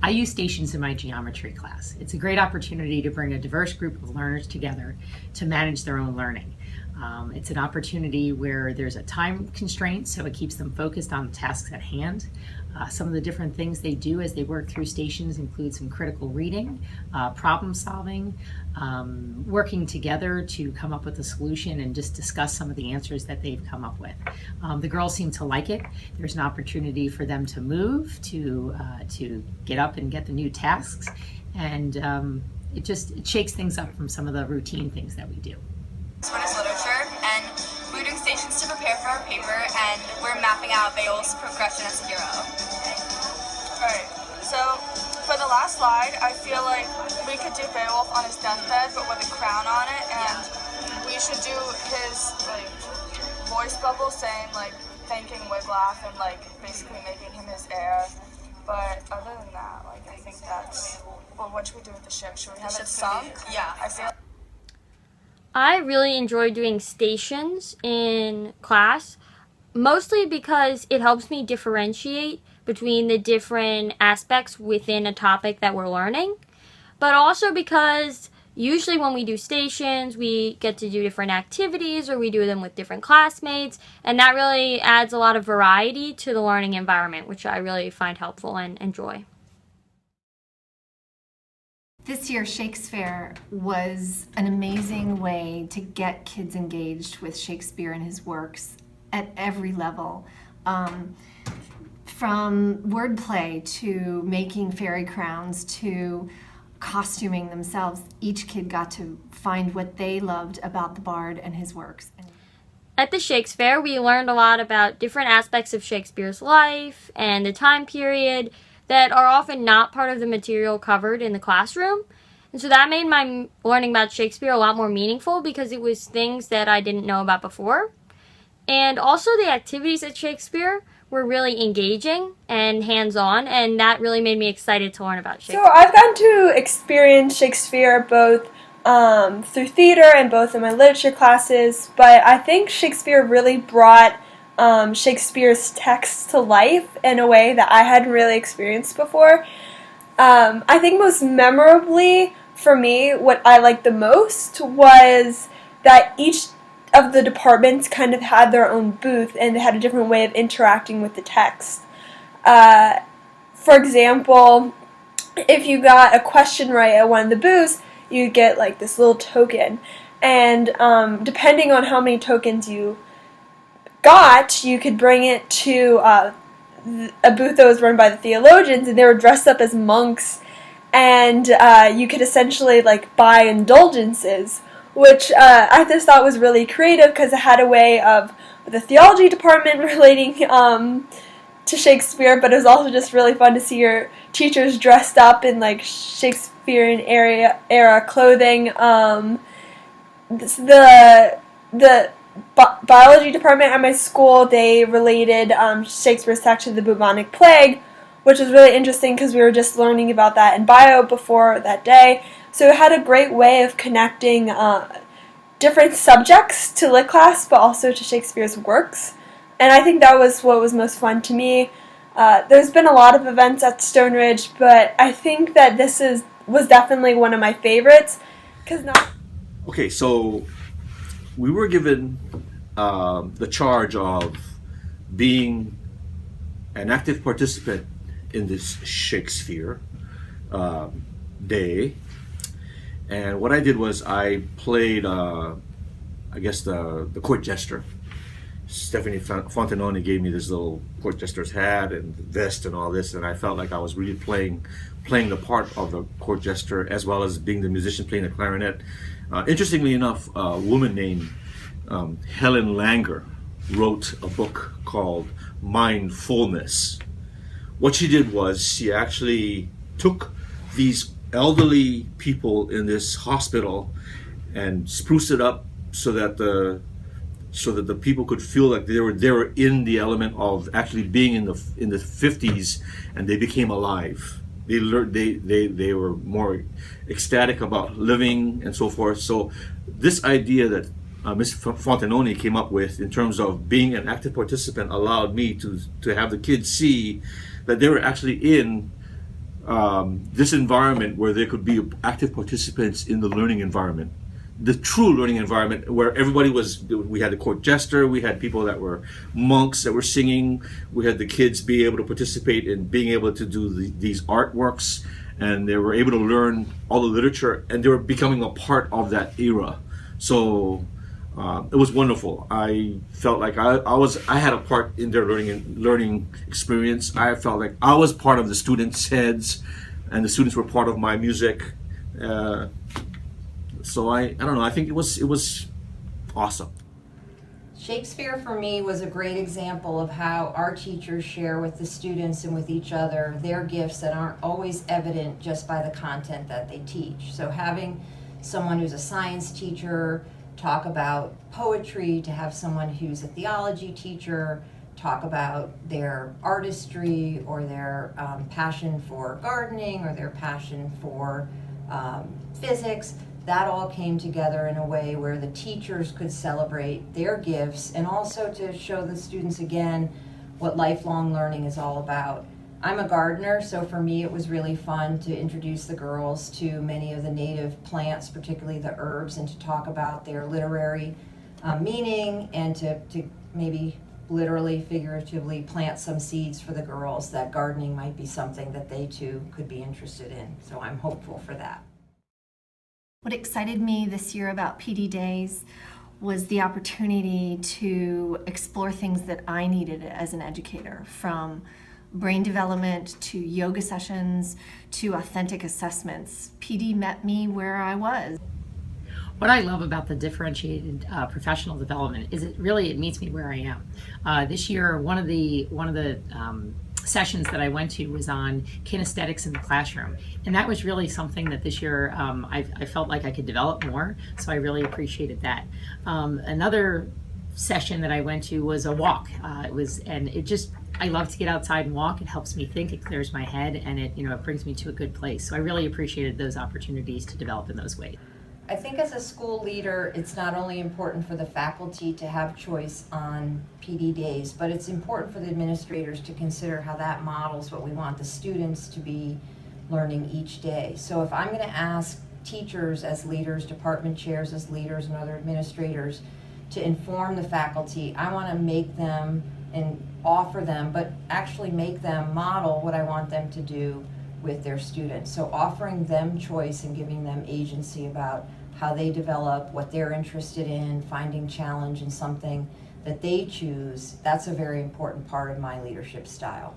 I use stations in my geometry class. It's a great opportunity to bring a diverse group of learners together to manage their own learning. It's an opportunity where there's a time constraint, so it keeps them focused on the tasks at hand. Some of the different things they do as they work through stations include some critical reading, problem solving, working together to come up with a solution and just discuss some of the answers that they've come up with. The girls seem to like it. There's an opportunity for them to move, to get up and get the new tasks, and it shakes things up from some of the routine things that we do. This one is literature, and we're doing stations to prepare for our paper, and we're mapping out Beowulf's progression as a hero. Alright, so for the last slide, I feel like we could do Beowulf on his deathbed, but with a crown on it, and we should do his voice bubble saying thanking Wiglaf and basically making him his heir. But other than that, I think that's what should we do with the ship? Should we have it sunk? Yeah, I feel. I really enjoy doing stations in class, mostly because it helps me differentiate between the different aspects within a topic that we're learning, but also because usually when we do stations, we get to do different activities or we do them with different classmates, and that really adds a lot of variety to the learning environment, which I really find helpful and enjoy. This year, Shakespeare was an amazing way to get kids engaged with Shakespeare and his works at every level. From wordplay to making fairy crowns to costuming themselves, each kid got to find what they loved about the bard and his works. At the Shakespeare, we learned a lot about different aspects of Shakespeare's life and the time period that are often not part of the material covered in the classroom. And so that made my learning about Shakespeare a lot more meaningful because it was things that I didn't know about before. And also the activities at Shakespeare were really engaging and hands-on, and that really made me excited to learn about Shakespeare. So I've gotten to experience Shakespeare both through theater and both in my literature classes, but I think Shakespeare really brought Shakespeare's text to life in a way that I hadn't really experienced before. I think most memorably for me, what I liked the most was that each of the departments kind of had their own booth and they had a different way of interacting with the text. For example, if you got a question right at one of the booths, you'd get this little token, and depending on how many tokens you got, you could bring it to a booth that was run by the theologians, and they were dressed up as monks, and you could essentially buy indulgences, which I just thought was really creative because it had a way of the theology department relating to Shakespeare, but it was also just really fun to see your teachers dressed up in Shakespearean era clothing. The biology department at my school, they related Shakespeare's text to the bubonic plague, which was really interesting because we were just learning about that in bio before that day. So it had a great way of connecting different subjects to lit class, but also to Shakespeare's works. And I think that was what was most fun to me. There's been a lot of events at Stone Ridge, but I think that this was definitely one of my favorites. Okay, so we were given the charge of being an active participant in this Shakespeare day, and what I did was I played, I guess, the court jester. Stephanie Fontanoni gave me this little court jester's hat and vest and all this, and I felt like I was really playing the part of the court jester as well as being the musician playing the clarinet. Interestingly enough, a woman named Helen Langer wrote a book called Mindfulness. What she did was she actually took these elderly people in this hospital and spruced it up so that the people could feel like they were in the element of actually being in the 50s, and they became alive. They learned they were more ecstatic about living and so forth. So this idea that Ms. Fontanoni came up with in terms of being an active participant allowed me to have the kids see that they were actually in this environment where they could be active participants in the learning environment, the true learning environment where everybody was. We had the court jester, we had people that were monks that were singing, we had the kids be able to participate in being able to do these artworks, and they were able to learn all the literature, and they were becoming a part of that era. So it was wonderful. I felt like I had a part in their learning experience. I felt like I was part of the students' heads, and the students were part of my music. So I don't know. I think it was awesome. Shakespeare for me was a great example of how our teachers share with the students and with each other their gifts that aren't always evident just by the content that they teach. So having someone who's a science teacher talk about poetry, to have someone who's a theology teacher talk about their artistry or their passion for gardening or their passion for physics, that all came together in a way where the teachers could celebrate their gifts and also to show the students again what lifelong learning is all about. I'm a gardener, so for me it was really fun to introduce the girls to many of the native plants, particularly the herbs, and to talk about their literary meaning, and to maybe literally, figuratively plant some seeds for the girls that gardening might be something that they too could be interested in. So I'm hopeful for that. What excited me this year about PD Days was the opportunity to explore things that I needed as an educator, from brain development to yoga sessions to authentic assessments. PD met me where I was. What I love about the differentiated professional development is it meets me where I am. This year, one of the sessions that I went to was on kinesthetics in the classroom, and that was really something that this year I felt like I could develop more. So I really appreciated that. Another session that I went to was a walk. I love to get outside and walk. It helps me think, it clears my head, and it brings me to a good place. So I really appreciated those opportunities to develop in those ways. I think as a school leader, it's not only important for the faculty to have choice on PD days, but it's important for the administrators to consider how that models what we want the students to be learning each day. So if I'm going to ask teachers as leaders, department chairs as leaders, and other administrators to inform the faculty, I want to make them and offer them, but actually make them model what I want them to do with their students. So offering them choice and giving them agency about how they develop, what they're interested in, finding challenge in something that they choose, that's a very important part of my leadership style.